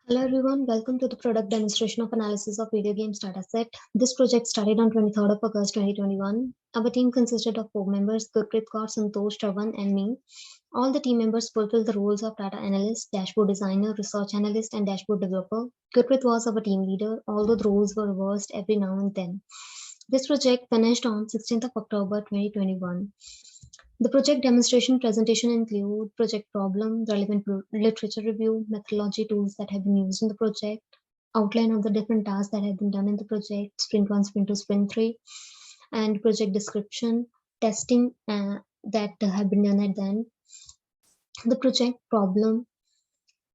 Hello everyone, welcome to the product demonstration of analysis of video games dataset. This project started on 23rd of August 2021. Our team consisted of 4 members, Gurpreet Kaur, Santosh, Shravan and me. All the team members fulfilled the roles of data analyst, dashboard designer, research analyst and dashboard developer. Gurpreet was our team leader, although the roles were reversed every now and then. This project finished on 16th of October 2021. The project demonstration presentation include project problem, relevant literature review, methodology tools that have been used in the project, outline of the different tasks that have been done in the project, sprint 1, sprint 2, sprint 3, and project description, testing that have been done at the end. The project problem.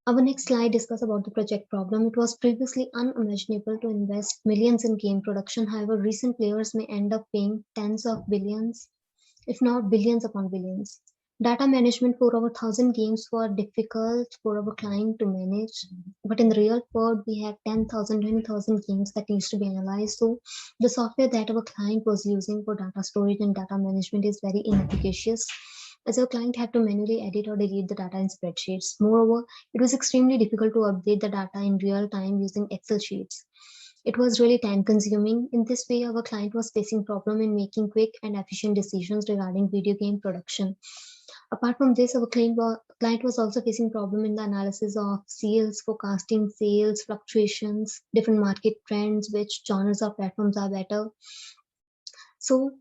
Our next slide discuss about the project problem. It was previously unimaginable to invest millions in game production. However, recent players may end up paying tens of billions if not billions upon billions. Data management for over 1,000 games were difficult for our client to manage. But in the real world, we have 10,000, 20,000 games that needs to be analyzed. So the software that our client was using for data storage and data management is very inefficacious, as our client had to manually edit or delete the data in spreadsheets. Moreover, it was extremely difficult to update the data in real time using Excel sheets. It was really time consuming. In this way, our client was facing problem in making quick and efficient decisions regarding video game production. Apart from this, our client was also facing problem in the analysis of sales, forecasting sales, fluctuations, different market trends, which genres or platforms are better. So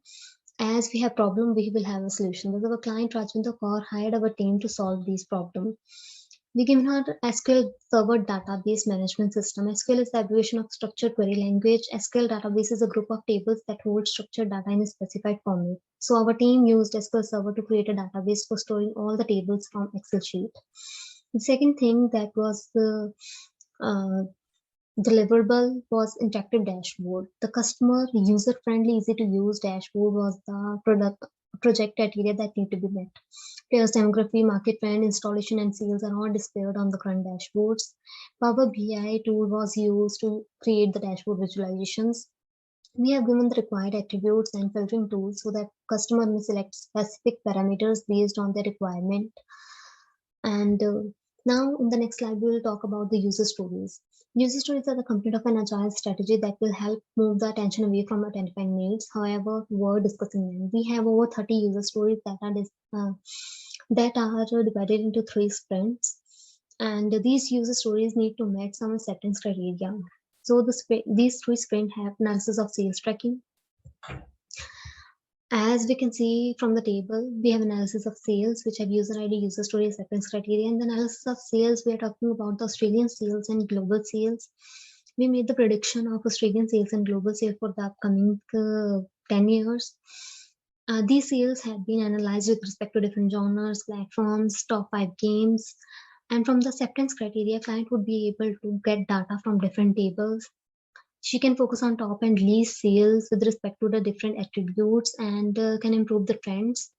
as we have problem, we will have a solution. Because our client Rajendra Kaur hired our team to solve these problems. We given her SQL Server Database Management System. SQL is the abbreviation of Structured Query Language. SQL database is a group of tables that hold structured data in a specified format. So our team used SQL Server to create a database for storing all the tables from Excel sheet. The second thing that was the deliverable was interactive dashboard. The customer user-friendly, easy-to-use dashboard was the project criteria that need to be met. Players demography, market trend, installation, and sales are all displayed on the current dashboards. Power BI tool was used to create the dashboard visualizations. We have given the required attributes and filtering tools so that customer may select specific parameters based on their requirement. And now in the next slide, we will talk about the user stories. User stories are the component of an agile strategy that will help move the attention away from identifying needs. However, we're discussing them. We have over 30 user stories that are divided into 3 sprints. And these user stories need to meet some acceptance criteria. So these 3 sprints have analysis of sales tracking. As we can see from the table, we have analysis of sales, which have user ID, user story, acceptance criteria. And the analysis of sales, we are talking about the Australian sales and global sales. We made the prediction of Australian sales and global sales for the upcoming 10 years. These sales have been analyzed with respect to different genres, platforms, top 5 games. And from the acceptance criteria, client would be able to get data from different tables. She can focus on top and least sales with respect to the different attributes and can improve the trends.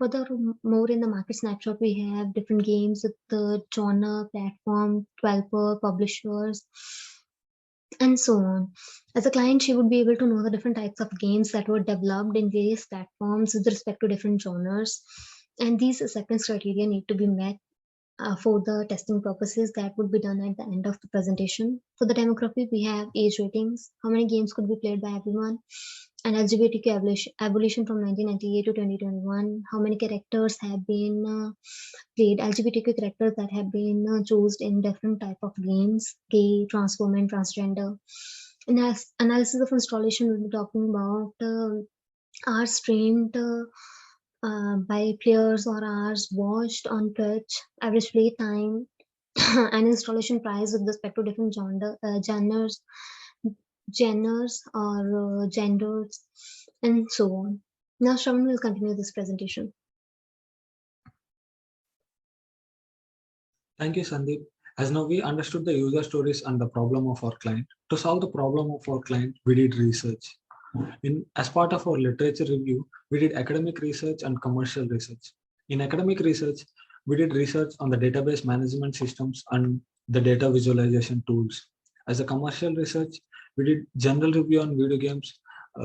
Furthermore, in the market snapshot, we have different games with the genre, platform, developer, publishers, and so on. As a client, she would be able to know the different types of games that were developed in various platforms with respect to different genres. And these acceptance criteria need to be met for the testing purposes. That would be done at the end of the presentation. For the demography, we have age ratings, how many games could be played by everyone, and LGBTQ evolution from 1998 to 2021, how many characters have been played, LGBTQ characters that have been chosen in different type of games, gay, transform, and transgender. In analysis of installation, we'll be talking about hours streamed by players or hours watched on Twitch, average play time, and installation price with respect to different genres or genders, and so on. Now Shravan will continue this presentation. Thank you, Sandeep. As now we understood the user stories and the problem of our client. To solve the problem of our client, we did research. As part of our literature review, we did academic research and commercial research. In academic research, we did research on the database management systems and the data visualization tools. As a commercial research, we did general review on video games,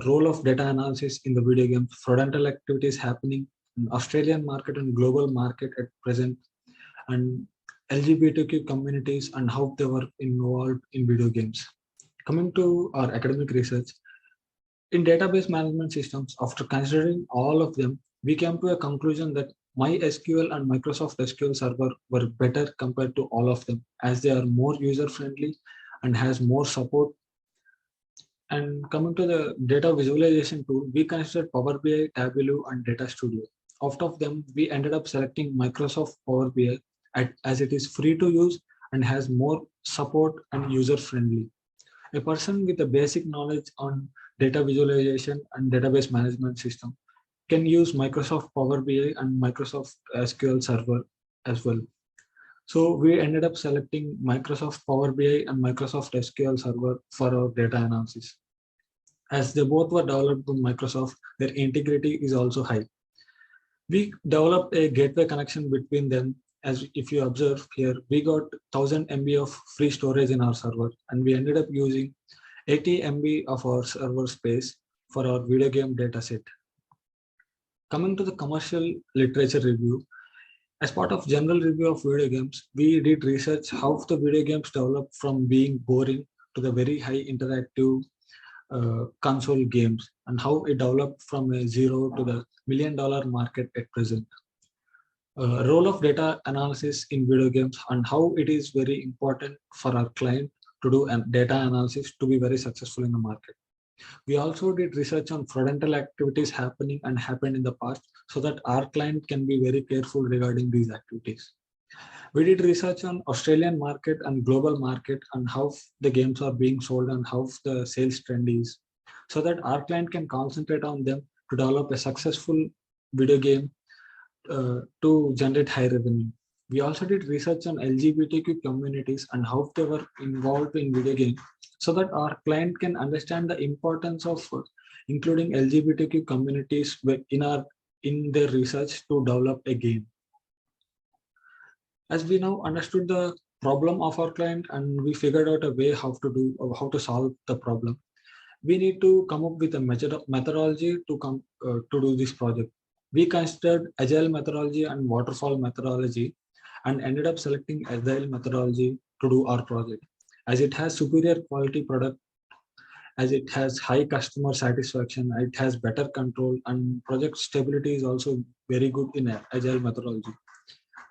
role of data analysis in the video games, fraudulent activities happening in Australian market and global market at present, and LGBTQ communities and how they were involved in video games. Coming to our academic research, in database management systems, after considering all of them, we came to a conclusion that MySQL and Microsoft SQL Server were better compared to all of them, as they are more user-friendly and has more support. And coming to the data visualization tool, we considered Power BI, Tableau, and Data Studio. Out of them, we ended up selecting Microsoft Power BI as it is free to use and has more support and user-friendly. A person with a basic knowledge on data visualization and database management system can use Microsoft Power BI and Microsoft SQL Server as well. So we ended up selecting Microsoft Power BI and Microsoft SQL Server for our data analysis. As they both were developed by Microsoft, their integrity is also high. We developed a gateway connection between them. As if you observe here, we got 1000 MB of free storage in our server, and we ended up using 80 MB of our server space for our video game dataset. Coming to the commercial literature review, as part of general review of video games, we did research how the video games developed from being boring to the very high interactive console games, and how it developed from a zero to the $1 million market at present. Role of data analysis in video games and how it is very important for our client to do data analysis to be very successful in the market. We also did research on fraudulent activities happening and happened in the past, so that our client can be very careful regarding these activities. We did research on Australian market and global market and how the games are being sold and how the sales trend is, so that our client can concentrate on them to develop a successful video game to generate high revenue. We also did research on LGBTQ communities and how they were involved in video games, so that our client can understand the importance of including LGBTQ communities in their research to develop a game. As we now understood the problem of our client and we figured out a way how to solve the problem, we need to come up with a methodology to do this project. We considered agile methodology and waterfall methodology and ended up selecting agile methodology to do our project, as it has superior quality product, as it has high customer satisfaction, it has better control, and project stability is also very good in agile methodology.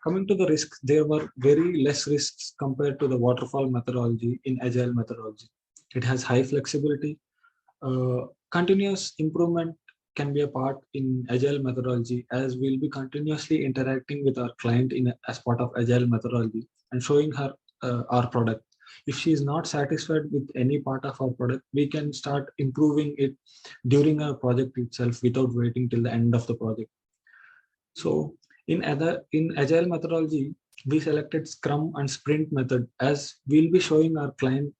Coming to the risks, there were very less risks compared to the waterfall methodology in agile methodology. It has high flexibility. Continuous improvement can be a part in agile methodology, as we'll be continuously interacting with our client as part of agile methodology and showing her our product. If she is not satisfied with any part of our product, we can start improving it during our project itself without waiting till the end of the project. So in agile methodology, we selected Scrum and Sprint method, as we'll be showing our client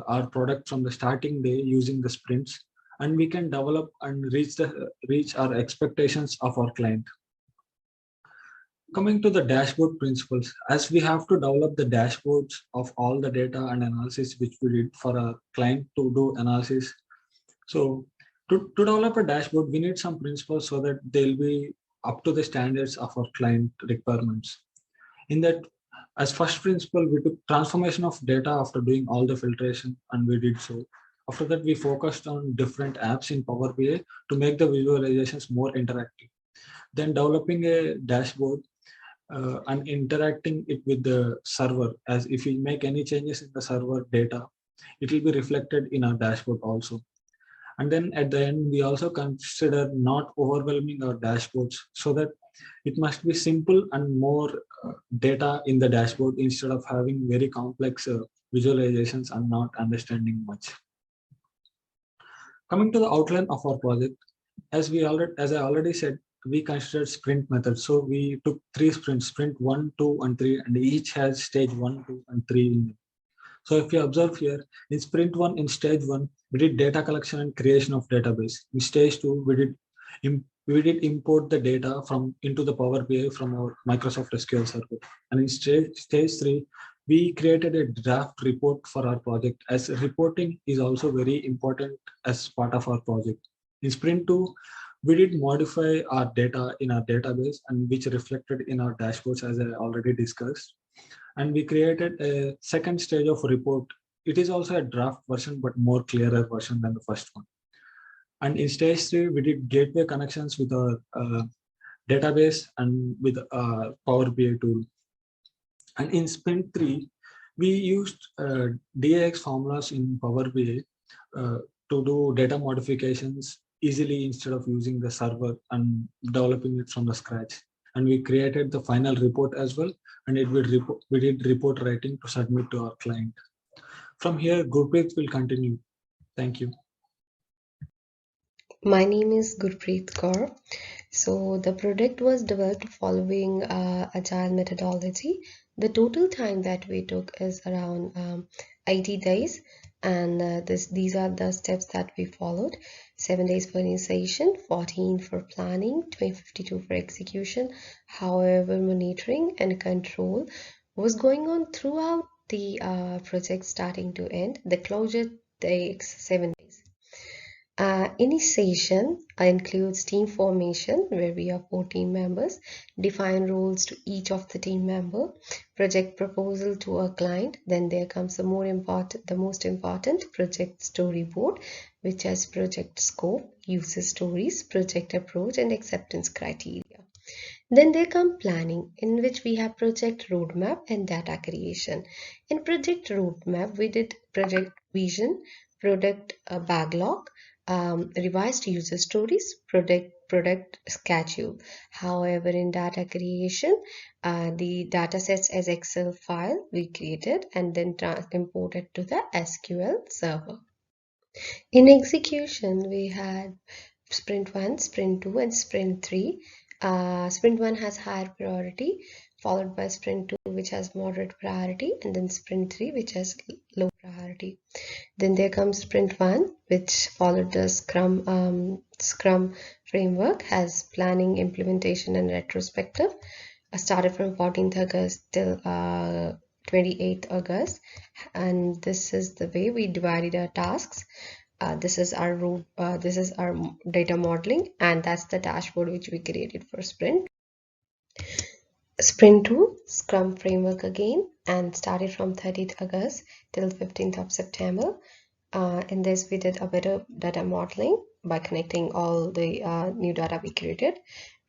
our product from the starting day using the sprints, and we can develop and reach our expectations of our client. Coming to the dashboard principles, as we have to develop the dashboards of all the data and analysis which we did for our client to do analysis. So to develop a dashboard, we need some principles so that they'll be up to the standards of our client requirements. In that, as first principle, we took transformation of data after doing all the filtration, and we did so. After that, we focused on different apps in Power BI to make the visualizations more interactive. Then developing a dashboard and interacting it with the server, as if we make any changes in the server data, it will be reflected in our dashboard also. And then at the end, we also consider not overwhelming our dashboards, so that it must be simple and more data in the dashboard instead of having very complex visualizations and not understanding much. Coming to the outline of our project, as I already said, we considered sprint method. So we took 3 sprints, sprint 1, 2, and 3, and each has stage 1, 2, and 3 in it. So if you observe here, in sprint 1, in stage 1, we did data collection and creation of database. In stage 2, we did import the data into the Power BI from our Microsoft SQL Server. And in stage 3, we created a draft report for our project, as reporting is also very important as part of our project. In sprint 2, we did modify our data in our database, and which reflected in our dashboards, as I already discussed. And we created a second stage of report. It is also a draft version, but more clearer version than the first one. And in stage 3, we did gateway connections with our database and with Power BI tool. And in sprint 3, we used DAX formulas in Power BI to do data modifications easily instead of using the server and developing it from the scratch. And we created the final report as well, and we did report writing to submit to our client. From here, Gurpreet will continue. Thank you. My name is Gurpreet Kaur. So the product was developed following agile methodology. The total time that we took is around 80 days, and these are the steps that we followed: 7 days for initiation, 14 for planning, 52 for execution. However, monitoring and control was going on throughout the project starting to end. The closure takes 7 days. Initiation includes team formation, where we have 4 team members, define roles to each of the team member, project proposal to a client. Then there comes the most important project storyboard, which has project scope, user stories, project approach, and acceptance criteria. Then there come planning, in which we have project roadmap and data creation. In project roadmap, we did project vision, product backlog, revised user stories, product schedule. However, in data creation, the data sets as Excel file we created and then imported to the SQL server. In execution, we had sprint 1, sprint 2, and sprint 3. Sprint 1 has higher priority, followed by sprint 2, which has moderate priority, and then sprint 3, which has low priority. Then there comes sprint 1, which followed the Scrum framework, has planning, implementation, and retrospective. Started from 14th August till 28th August, and this is the way we divided our tasks. This is our data modeling, and that's the dashboard which we created for sprint. Sprint 2, Scrum framework again, and started from 30th August till 15th of September. In this, we did a better data modeling by connecting all the new data we created,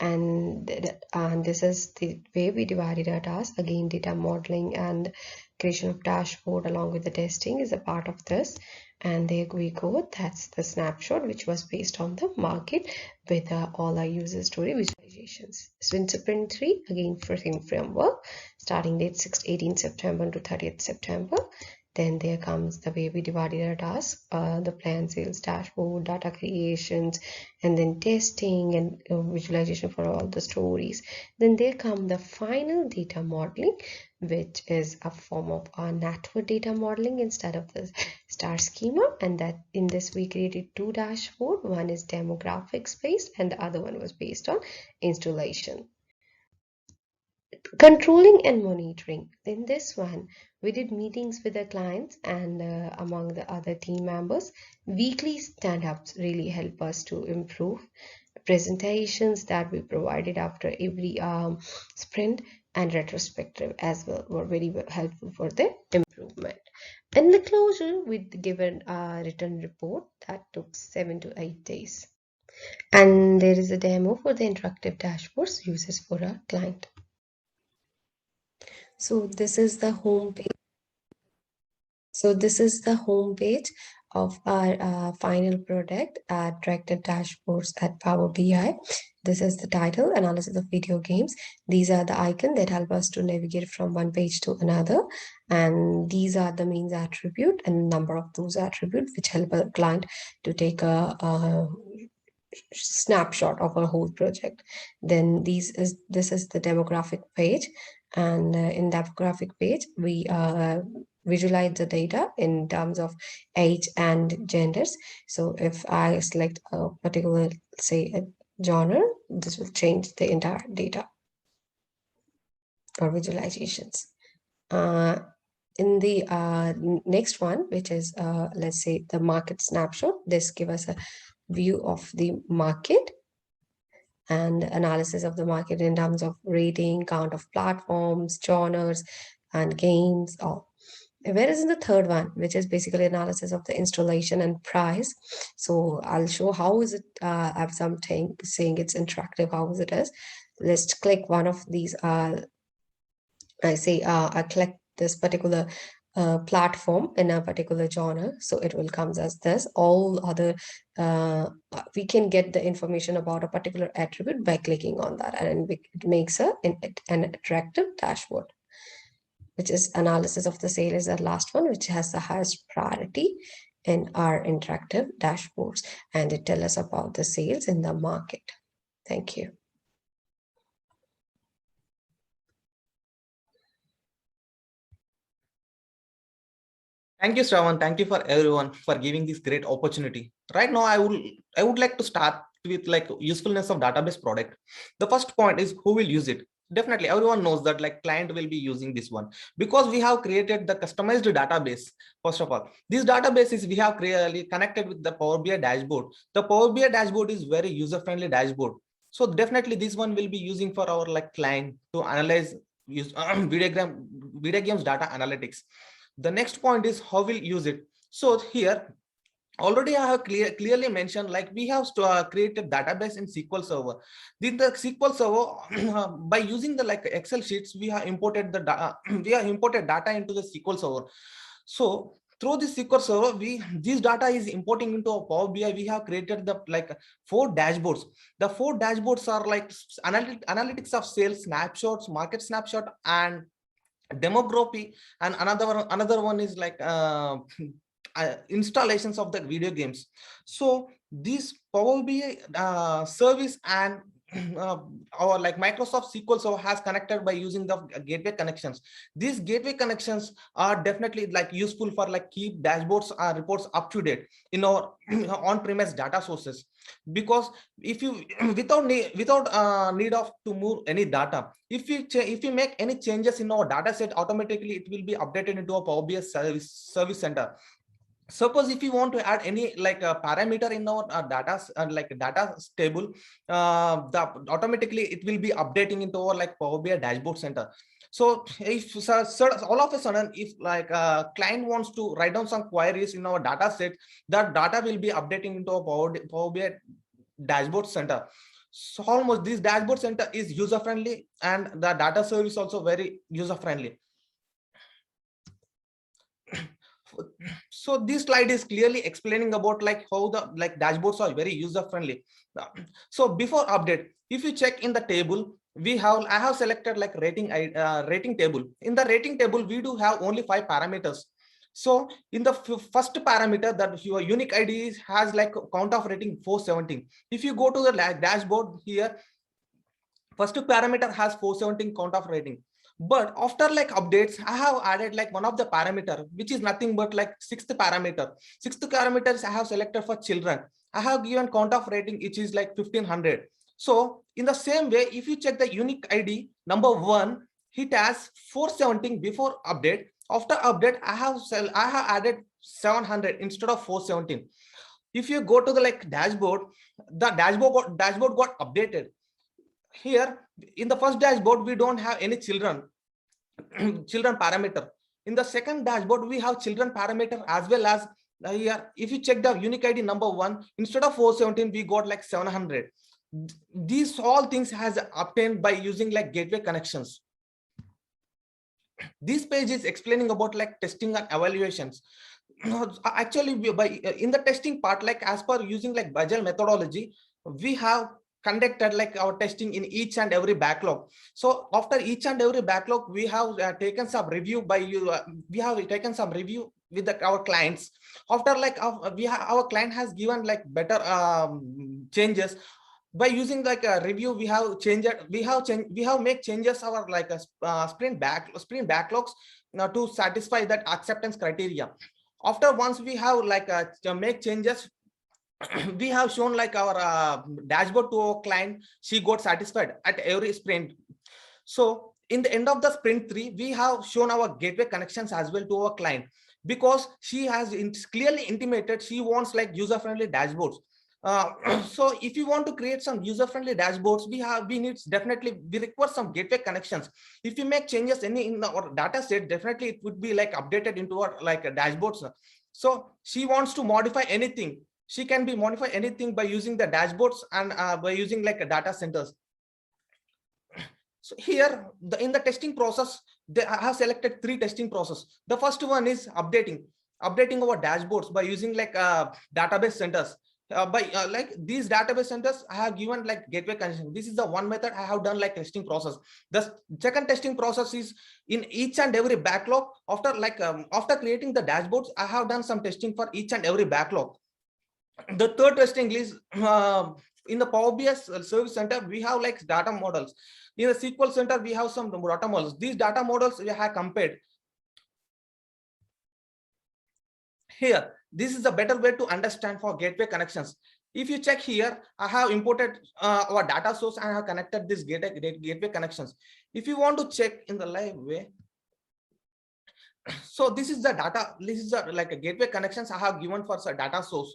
and this is the way we divided our tasks. Again, data modeling and creation of dashboard along with the testing is a part of this. And there we go. That's the snapshot, which was based on the market with all our user story visualizations. Sprint 3, again for same framework, starting date 18th September to 30th September. Then there comes the way we divided our tasks, the plan, sales, dashboard, data creations, and then testing and visualization for all the stories. Then there come the final data modeling, which is a form of our network data modeling instead of the star schema. And that in this we created 2 dashboard. One is demographics based and the other one was based on installation. Controlling and monitoring. In this one, we did meetings with the clients and among the other team members. Weekly stand-ups really help us to improve. Presentations that we provided after every sprint and retrospective as well were very helpful for the improvement. In the closure, we given a written report that took 7 to 8 days. And there is a demo for the interactive dashboards uses for a client. So this is the home page. Of our final product, Directed Dashboards at Power BI. This is the title, Analysis of Video Games. These are the icons that help us to navigate from one page to another. And these are the main attribute and number of those attributes which help a client to take a snapshot of a whole project. Then this is the demographic page, and in demographic page we visualize the data in terms of age and genders. So if I select a particular, say, a genre, this will change the entire data or visualizations. In the next one, which is let's say the market snapshot, this gives us a view of the market and analysis of the market in terms of rating, count of platforms, genres, and games, all. Whereas in the third one, which is basically analysis of the installation and price. So I'll show how is it, I have something saying it's interactive, how is it is. Let's click one of these, I click this particular platform in a particular genre, so it will comes as this. All other, we can get the information about a particular attribute by clicking on that, and it makes an attractive dashboard, which is analysis of the sale is the last one, which has the highest priority in our interactive dashboards, and it tells us about the sales in the market. Thank you. Thank you, Shravan. Thank you for everyone for giving this great opportunity. Right now, I would like to start with like usefulness of database product. The first point is who will use it. Definitely, everyone knows that like client will be using this one because we have created the customized database. First of all, this database is we have connected with the Power BI dashboard. The Power BI dashboard is very user-friendly dashboard. So definitely this one will be using for our like client to analyze video games data analytics. The next point is how we'll use it. So here already I have clearly mentioned like we have created database in SQL Server. The SQL Server by using the like Excel sheets we have imported the data data into the SQL Server. So through the SQL Server, this data is importing into our Power BI. We have created the like 4 dashboards. The 4 dashboards are like analytics of sales, snapshots, market snapshot, and demography, and another one is like installations of the video games. So this Power BI service and our like Microsoft SQL Server has connected by using the gateway connections. These gateway connections are definitely like useful for like keep dashboards reports up to date in our on-premise data sources, because if you without need of to move any data, if you make any changes in our data set, automatically it will be updated into a Power BI service center. Suppose if you want to add any like a parameter in our data like data table, automatically it will be updating into our like Power BI dashboard center. So if all of a sudden if like a client wants to write down some queries in our data set, that data will be updating into a Power BI dashboard center. So almost this dashboard center is user friendly, and the data service also very user friendly. So this slide is clearly explaining about like how the like dashboards are very user friendly. So before update, if you check in the table, I have selected like rating table. In the rating table, we do have only 5 parameters. So in the first parameter, that your unique ID has like count of rating 417. If you go to the dashboard here, first parameter has 417 count of rating. But after like updates, I have added like one of the parameter, which is nothing but like sixth parameter. Sixth parameters I have selected for children. I have given count of rating, which is like 1500. So in the same way, if you check the unique ID number 1, it has 417 before update. After update, I have added 700 instead of 417. If you go to the like dashboard, the dashboard got updated. Here in the first dashboard, we don't have any children parameter. In the second dashboard, we have children parameter as well as here. If you check the unique ID number 1, instead of 417, we got like 700. These all things has obtained by using like gateway connections. This page is explaining about like testing and evaluations. Actually, in the testing part, like as per using like Agile methodology, we have conducted like our testing in each and every backlog. So after each and every backlog, we have taken some review by you. We have taken some review with our clients. After like our client has given like better changes. By using like a review, we have changed. We have make changes our like a sprint backlogs now to satisfy that acceptance criteria. After once we have like make changes, we have shown like our dashboard to our client. She got satisfied at every sprint. So in the end of the sprint 3, we have shown our gateway connections as well to our client, because she has clearly intimated she wants like user-friendly dashboards. So if you want to create some user-friendly dashboards, we require some gateway connections. If you make changes any in our data set, definitely it would be like updated into our like a dashboards. So she wants to modify anything. She can be modify anything by using the dashboards and by using like a data centers. So here in the testing process, I have selected 3 testing process. The first one is updating our dashboards by using like database centers. Like these database centers, I have given like gateway connection. This is the one method I have done like testing process. The second testing process is in each and every backlog. After creating the dashboards, I have done some testing for each and every backlog. The third testing is in the Power BI Service Center, we have like data models. In the SQL Center, we have some data models. These data models we have compared. Here, this is a better way to understand for gateway connections. If you check here, I have imported our data source and I have connected this gateway connections. If you want to check in the live way, so this is the data. This is like a gateway connections I have given for a data source.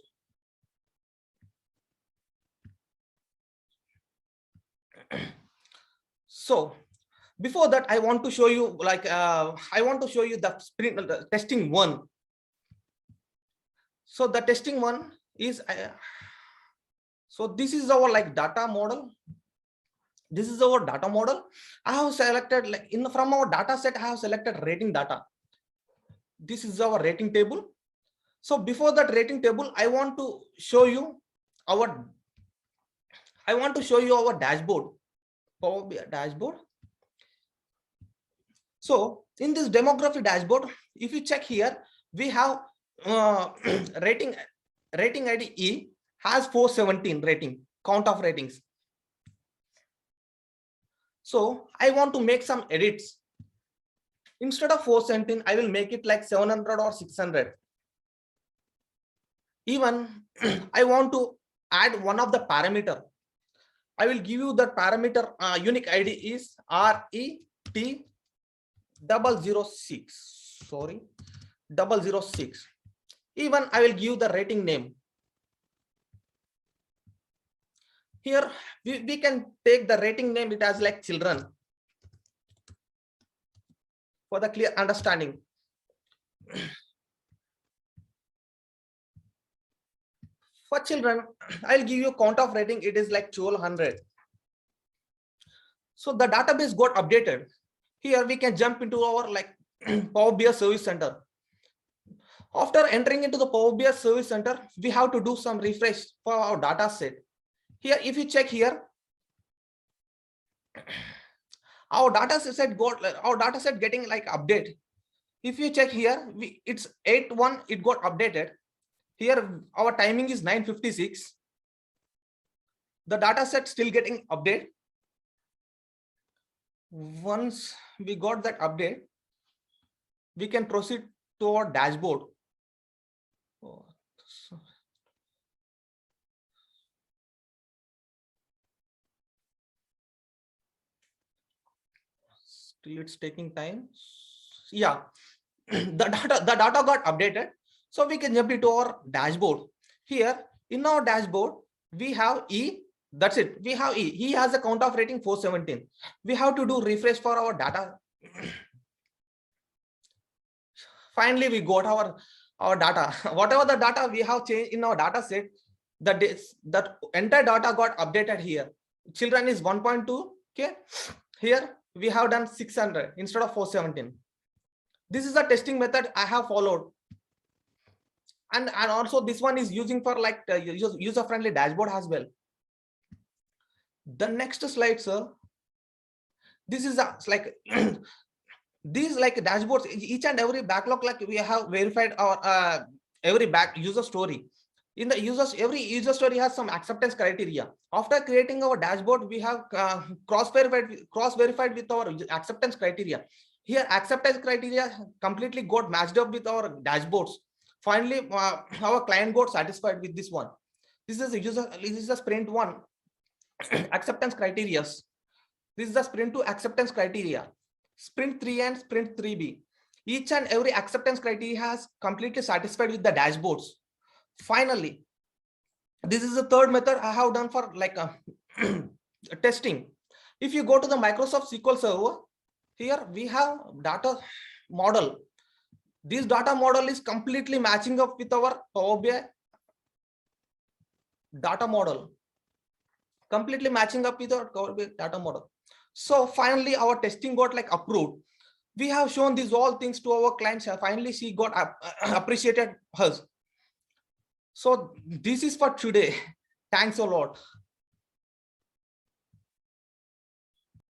So before that, I want to show you like the sprint testing one. So the testing one is so this is our like data model. This is our data model. I have selected like from our data set, I have selected rating data. This is our rating table. So before that rating table, I want to show you our dashboard. Power BI dashboard. So in this demography dashboard, if you check here, we have rating ID E has 417 rating, count of ratings. So I want to make some edits. Instead of 417, I will make it like 700 or 600. Even I want to add one of the parameter. I will give you the parameter unique ID is RET 006. Sorry, 006. Even I will give the rating name. Here we can take the rating name, it as like children for the clear understanding. For children, I'll give you count of rating, it is like 1200. So the database got updated. Here we can jump into our like Power BI Service Center. After entering into the Power BI Service Center, we have to do some refresh for our data set. Here, if you check here, our data set getting like update. If you check here, it's 8:1, it got updated. Here our timing is 9:56. The data set still getting update. Once we got that update, we can proceed to our dashboard. Still it's taking time. Yeah, the data got updated. So we can jump into our dashboard. Here in our dashboard, we have E. That's it. We have E. He has a count of rating 417. We have to do refresh for our data. Finally, we got our data. Whatever the data we have changed in our data set, that entire data got updated here. Children is 1.2. Okay. Here we have done 600 instead of 417. This is the testing method I have followed. And also this one is using for like user-friendly dashboard as well. The next slide, sir. This is like these like dashboards, each and every backlog, like we have verified our every user story. In the every user story has some acceptance criteria. After creating our dashboard, we have cross-verified with our acceptance criteria. Here acceptance criteria completely got matched up with our dashboards. Finally, our client got satisfied with this one. This is a sprint 1 acceptance criteria. This is the sprint 2 acceptance criteria. Sprint 3 and sprint 3B. Each and every acceptance criteria has completely satisfied with the dashboards. Finally, This is the third method I have done for like testing. If you go to the Microsoft SQL Server, here we have data model. This data model is completely matching up with our Power BI data model, completely matching up with our Power BI data model. So finally our testing got like approved. We have shown these all things to our clients. Finally she got appreciated us. So this is for today. Thanks a lot.